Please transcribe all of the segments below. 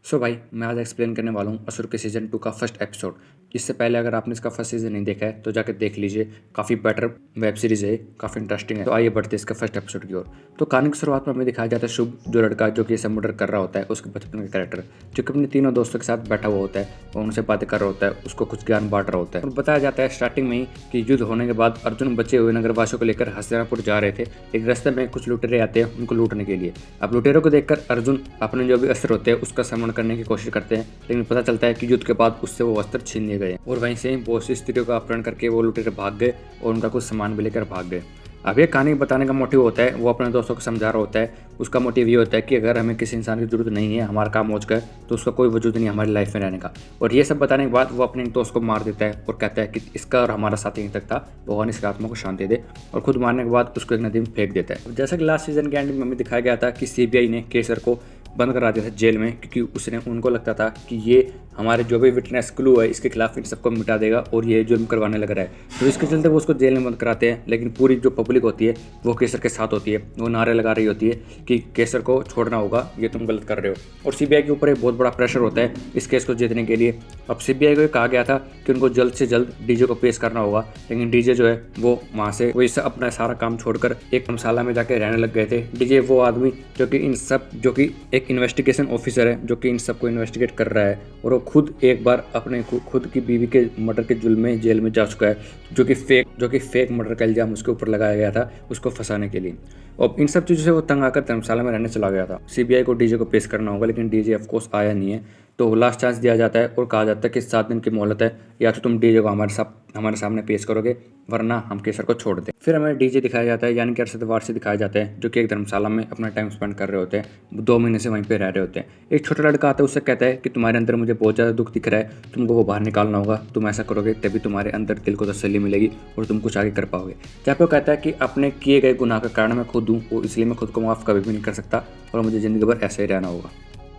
सो भाई मैं आज एक्सप्लेन करने वाला हूँ असुर के सीजन 2 का फर्स्ट एपिसोड। इससे पहले अगर आपने इसका फर्स्ट सीजन नहीं देखा है तो जाकर देख लीजिए। काफ़ी बेटर वेब सीरीज है, काफ़ी इंटरेस्टिंग है। तो आइए बढ़ते हैं इसका फर्स्ट एपिसोड की ओर। तो कहानी की शुरुआत में हमें दिखाया जाता है शुभ, जो लड़का जो कि समुद्र कर रहा होता है, उसके बचपन का कैरेक्टर, जो कि अपने तीनों दोस्तों के साथ बैठा हुआ होता है और उनसे बातें कर रहा होता है, उसको कुछ ज्ञान बांट रहा होता है। और बताया जाता है स्टार्टिंग में ही कि युद्ध होने के बाद अर्जुन बचे हुए नगरवासियों को लेकर हस्तिनापुर जा रहे थे। एक रास्ते में कुछ लुटेरे आते हैं उनको लूटने के लिए। अब लुटेरों को देखकर अर्जुन अपने जो भी अस्त्र होते हैं उसका समरण करने की कोशिश करते हैं, लेकिन पता चलता है कि युद्ध के बाद उससे वो अस्त्र छीन लिए गए और वहीं से बहुत सी स्त्रियों का अपहरण करके वो लुटेरे भाग गए और उनका कुछ सामान भी लेकर भाग गए। अब ये कहानी बताने का मोटिव होता है, वो अपने दोस्तों को समझा रहा होता है। उसका मोटिव ये होता है कि अगर हमें किसी इंसान की जरूरत नहीं है, हमारा काम हो चुका है, तो उसका कोई वजूद नहीं हमारी लाइफ में रहने का। और ये सब बताने के बाद वो अपने दोस्त को मार देता है और कहता है कि इसका और हमारा साथी नहीं तक था, भगवान इसकी आत्मा को शांति दे। और खुद मारने के बाद उसको एक नदी में फेंक देता है। जैसा कि लास्ट सीजन के एंड में हमें दिखाया गया था कि सीबीआई ने केसर को बंद करा दिया था जेल में, क्योंकि उसने उनको लगता था कि ये हमारे जो भी विटनेस क्लू है इसके खिलाफ इन सबको मिटा देगा और ये जुल्म करवाने लग रहा है। तो इसके चलते वो उसको जेल में बंद कराते हैं। लेकिन पूरी जो पब्लिक होती है वो केसर के साथ होती है, वो नारे लगा रही होती है कि केसर को छोड़ना होगा, ये तुम गलत कर रहे हो। और सीबीआई के ऊपर एक बहुत बड़ा प्रेशर होता है इस केस को जीतने के लिए। अब सीबीआई को कहा गया था कि उनको जल्द से जल्द डीजे को पेश करना होगा, लेकिन डीजे जो है वो वहाँ से वो इससे अपना सारा काम छोड़कर एक धर्मशाला में जाके रहने लग गए थे। डीजे वो आदमी जो कि इन सब जो कि एक इन्वेस्टिगेशन ऑफिसर है, जो कि इन सबको इन्वेस्टिगेट कर रहा है, और वो खुद एक बार अपने खुद की बीवी के मर्डर के जुल्म में जेल में जा चुका है, जो कि फेक मर्डर का इल्जाम उसके ऊपर लगाया गया था उसको फंसाने के लिए। और इन सब चीज़ों से वो तंग आकर धर्मशाला में रहने चला गया था। सीबीआई को डीजे को पेश करना होगा, लेकिन डीजे ऑफकोर्स आया नहीं है। तो लास्ट चांस दिया जाता है और कहा जाता है कि 7 दिन की मोहलत है, या तो तुम डीजे को हमारे सामने पेश करोगे, वरना हम केसर को छोड़ दें। फिर हमें डीजे दिखाया जाता है, यानी कि अरशद वारसी दिखाया जाता है, जो कि एक धर्मशाला में अपना टाइम स्पेंड कर रहे होते हैं। 2 महीने से वहीं पे रह रहे होते हैं। एक छोटा लड़का आता है, उससे कहता है कि तुम्हारे अंदर मुझे बहुत ज़्यादा दुख दिख रहा है, तुमको वो बाहर निकालना होगा, तुम ऐसा करोगे तभी तुम्हारे अंदर दिल को तसल्ली मिलेगी और तुम कुछ आगे कर पाओगे। जहाँ पे वो कहता है कि अपने किए गए गुनाह का कारण मैं खुद हूँ, वो इसलिए मैं खुद को माफ़ कभी भी नहीं कर सकता और मुझे ज़िंदगी भर ऐसे ही रहना होगा।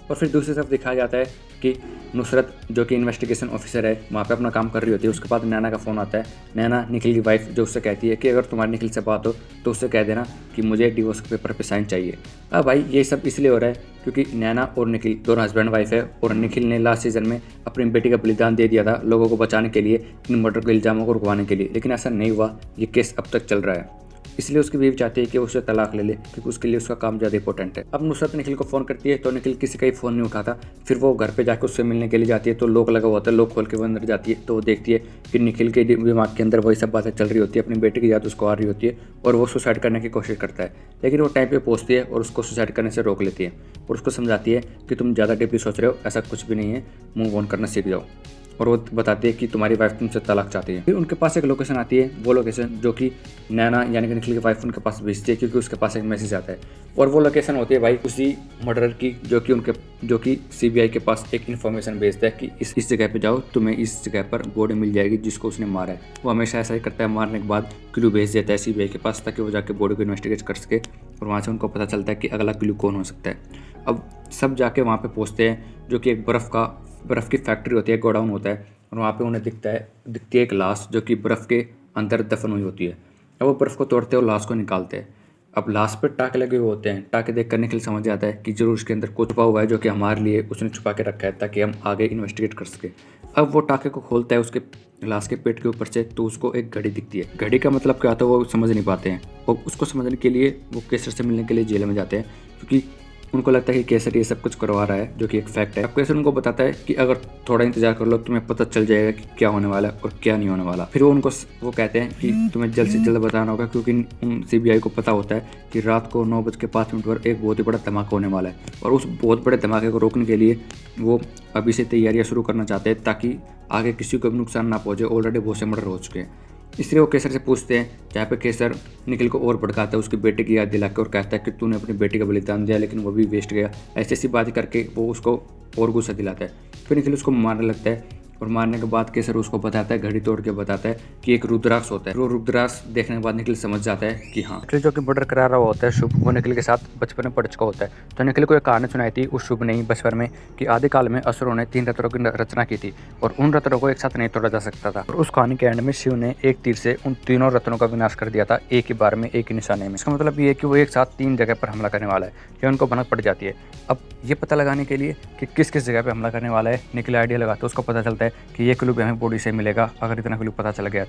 और फिर दूसरी तरफ दिखाया जाता है कि नुसरत जो कि इन्वेस्टिगेशन ऑफिसर है वहाँ पे अपना काम कर रही होती है। उसके बाद नैना का फ़ोन आता है। नैना निखिल की वाइफ जो उससे कहती है कि अगर तुम्हारी निखिल से बात हो तो उससे कह देना कि मुझे डिवोर्स के पेपर पे साइन चाहिए। अब भाई ये सब इसलिए हो रहा है क्योंकि नैना और निखिल दोनों हस्बैंड वाइफ है, और निखिल ने लास्ट सीजन में अपनी बेटी का बलिदान दे दिया था लोगों को बचाने के लिए, इन मर्डर के इल्ज़ामों को रुकवाने के लिए। लेकिन ऐसा नहीं हुआ, ये केस अब तक चल रहा है। इसलिए उसकी बीवी चाहती है कि उससे तलाक ले ले, क्योंकि उसके लिए उसका काम ज़्यादा इंपॉर्टेंट है। अब नुसरत निखिल को फ़ोन करती है तो निखिल किसी का ही फ़ोन नहीं उठाता। फिर वो घर पे जाकर उससे मिलने के लिए जाती है तो लॉक लगा हुआ होता है। लॉक खोल के वो अंदर जाती है तो वो देखती है कि निखिल के दिमाग के अंदर वही सब बातें चल रही होती है, अपनी बेटी की याद उसको आ रही होती है और वो सुसाइड करने की कोशिश करता है। लेकिन वो टाइम पर पहुँचती है और उसको सुसाइड करने से रोक लेती है और उसको समझाती है कि तुम ज़्यादा डीपली सोच रहे हो, ऐसा कुछ भी नहीं है, मूव ऑन करना सीख जाओ। और वो बताती है कि तुम्हारी वाइफ तुमसे तलाक चाहती है। फिर उनके पास एक लोकेशन आती है, वो लोकेशन जो कि नैना यानी कि निखिल की वाइफ उनके पास भेजती है, क्योंकि उसके पास एक मैसेज आता है। और वो लोकेशन होती है भाई उसी मर्डर की, जो कि सीबीआई के पास एक इन्फॉर्मेशन भेजता है कि इस जगह पे जाओ, तुम्हें इस जगह पर बॉडी मिल जाएगी जिसको उसने मारा है। वो हमेशा ऐसा ही करता है, मारने के बाद क्लू भेज देता है सीबीआई के पास ताकि वो जाके बॉडी को इन्वेस्टिगेट कर सके, और वहाँ से उनको पता चलता है कि अगला क्लू कौन हो सकता है। अब सब जाके वहाँ पे पहुँचते हैं, जो कि एक बर्फ़ की फैक्ट्री होती है, गोडाउन होता है, और वहाँ पे उन्हें दिखती है एक लाश जो कि बर्फ़ के अंदर दफन हुई होती है। अब वो बर्फ़ को तोड़ते हैं और लाश को निकालते हैं। अब लाश पर टाके लगे हुए होते हैं। टाके देख कर निखिल समझ जाता है कि जरूर उसके अंदर कुछ छुपा हुआ है जो कि हमारे लिए उसने छुपा के रखा है ताकि हम आगे इन्वेस्टिगेट कर सके। अब वो टाके को खोलता है उसके लाश के पेट के ऊपर से, तो उसको एक घड़ी दिखती है। घड़ी का मतलब क्या होता है वो समझ नहीं पाते हैं, और उसको समझने के लिए वो केसर से मिलने के लिए जेल में जाते हैं, क्योंकि उनको लगता है कि केसर ये सब कुछ करवा रहा है, जो कि एक फैक्ट है। अब केसर उनको बताता है कि अगर थोड़ा इंतजार कर लो तुम्हें पता चल जाएगा कि क्या होने वाला है और क्या नहीं होने वाला। फिर वो कहते हैं कि तुम्हें जल्द से जल्द बताना होगा, क्योंकि उन सीबीआई को पता होता है कि रात को 9:05 पर एक बहुत ही बड़ा धमाका होने वाला है, और उस बहुत बड़े धमाके को रोकने के लिए वो अभी से तैयारियां शुरू करना चाहते हैं ताकि आगे किसी को भी नुकसान ना पहुंचे। ऑलरेडी बहुत से मर्डर हो चुके हैं। इसलिए वो केसर से पूछते हैं, जहाँ पे केसर निखिल को और भड़काता है, उसकी बेटे की याद दिलाकर, और कहता है कि तूने अपनी बेटी का बलिदान दिया लेकिन वो भी वेस्ट गया। ऐसी बात करके वो उसको और गुस्सा दिलाता है। फिर निखिल उसको मारने लगता है, और मारने के बाद केसर उसको बताता है, घड़ी तोड़ के बताता है कि एक रुद्राक्ष होता है। वो रुद्राक्ष देखने के बाद निखिल समझ जाता है कि हाँ, जो कि मर्डर करा रहा होता है शुभ, वो निखिल के साथ बचपन में पढ़ चुका होता है। तो निखिल को एक कहानी सुनाई थी उस शुभ ने ही बचपन में कि आदिकाल में असुरों ने 3 रत्नों की रचना की थी और उन रत्नों को एक साथ नहीं तोड़ा जा सकता था। और उस कहानी के एंड में शिव ने एक तीर से उन तीनों रत्नों का विनाश कर दिया था, एक ही बार में, एक ही निशाने में। इसका मतलब ये है कि वो एक साथ 3 जगह पर हमला करने वाला है, या उनको भनक पड़ जाती है। अब ये पता लगाने के लिए कि किस किस जगह पे हमला करने वाला है, निखिल आइडिया लगाता है। उसको पता चलता है कि ये क्लू भी हमें बॉडी से मिलेगा, अगर इतना क्लू पता चल गया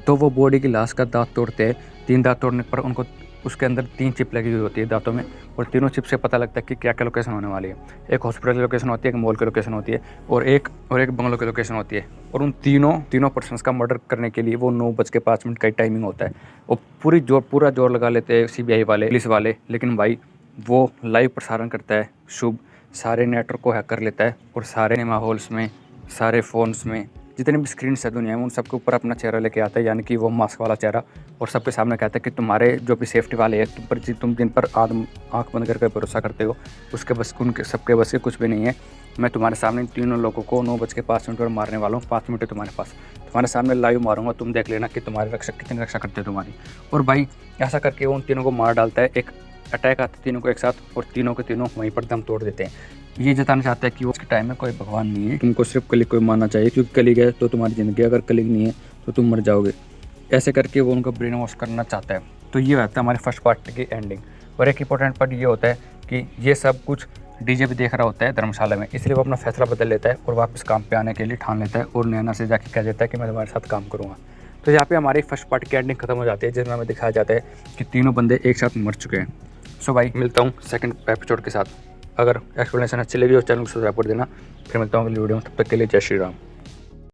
तो वो बॉडी की लाश का दांत तोड़ते हैं। 3 दांत तोड़ने पर उनको उसके अंदर 3 चिप लगी हुई होती है दांतों में, और तीनों चिप से पता लगता है कि क्या क्या लोकेशन होने वाली है। एक हॉस्पिटल की लोकेशन होती है, एक मॉल की लोकेशन होती है, और एक बंगलो की लोकेशन होती है। और उन तीनों पर्सन्स का मर्डर करने के लिए वो 9:05 का टाइमिंग होता है। और पूरा जोर लगा लेते हैं CBI वाले, पुलिस वाले। लेकिन भाई वो लाइव प्रसारण करता है शुभ, सारे नेटवर्क को हैक कर लेता है और सारे सिनेमा हॉल्स में, सारे फ़ोन्स में, जितने भी स्क्रीन है दुनिया में, उन सबके ऊपर अपना चेहरा लेके आता है, यानी कि वो मास्क वाला चेहरा, और सबके सामने कहता है कि तुम्हारे जो भी सेफ्टी वाले हैं, तुम जिन पर आँख बंद करके भरोसा करते हो, उसके बस उनके सबके बस के कुछ भी नहीं है। मैं तुम्हारे सामने तीनों लोगों को 9:05 पर मारने वाला हूँ। 5 मिनट है तुम्हारे पास, तुम्हारे सामने लाइव मारूंगा, तुम देख लेना कि तुम्हारे रक्षक कितनी रक्षा करते हैं तुम्हारी। और भाई ऐसा करके वो उन तीनों को मार डालता है। एक अटैक आता है तीनों को एक साथ, और तीनों के तीनों वहीं पर दम तोड़ देते हैं। ये जताना चाहता है कि वो उसके टाइम में कोई भगवान नहीं है, तुमको सिर्फ कलिग को मानना चाहिए, क्योंकि कलिग है तो तुम्हारी ज़िंदगी, अगर कलिग नहीं है तो तुम मर जाओगे। ऐसे करके वो उनका ब्रेन वॉश करना चाहता है। तो ये होता है हमारे फर्स्ट पार्ट की एंडिंग। और एक इंपॉर्टेंट पार्ट ये होता है कि ये सब कुछ डीजे भी देख रहा होता है धर्मशाला में, इसलिए वो अपना फैसला बदल लेता है और वापस काम पे आने के लिए ठान लेता है, और नैना से जाके कह देता है कि मैं तुम्हारे साथ काम करूँगा। तो यहाँ पे हमारी फर्स्ट पार्ट की एंडिंग खत्म हो जाती है, जिसमें हमें दिखाया जाता है कि तीनों बंदे एक साथ मर चुके हैं। सो भाई मिलता हूँ सेकंड एपिसोड के साथ। अगर एक्सप्लेनेशन अच्छी लगी हो चैनल को सब्सक्राइब कर देना। फिर मिलता हूँ अगली वीडियो में, तब तक के लिए जय श्री राम।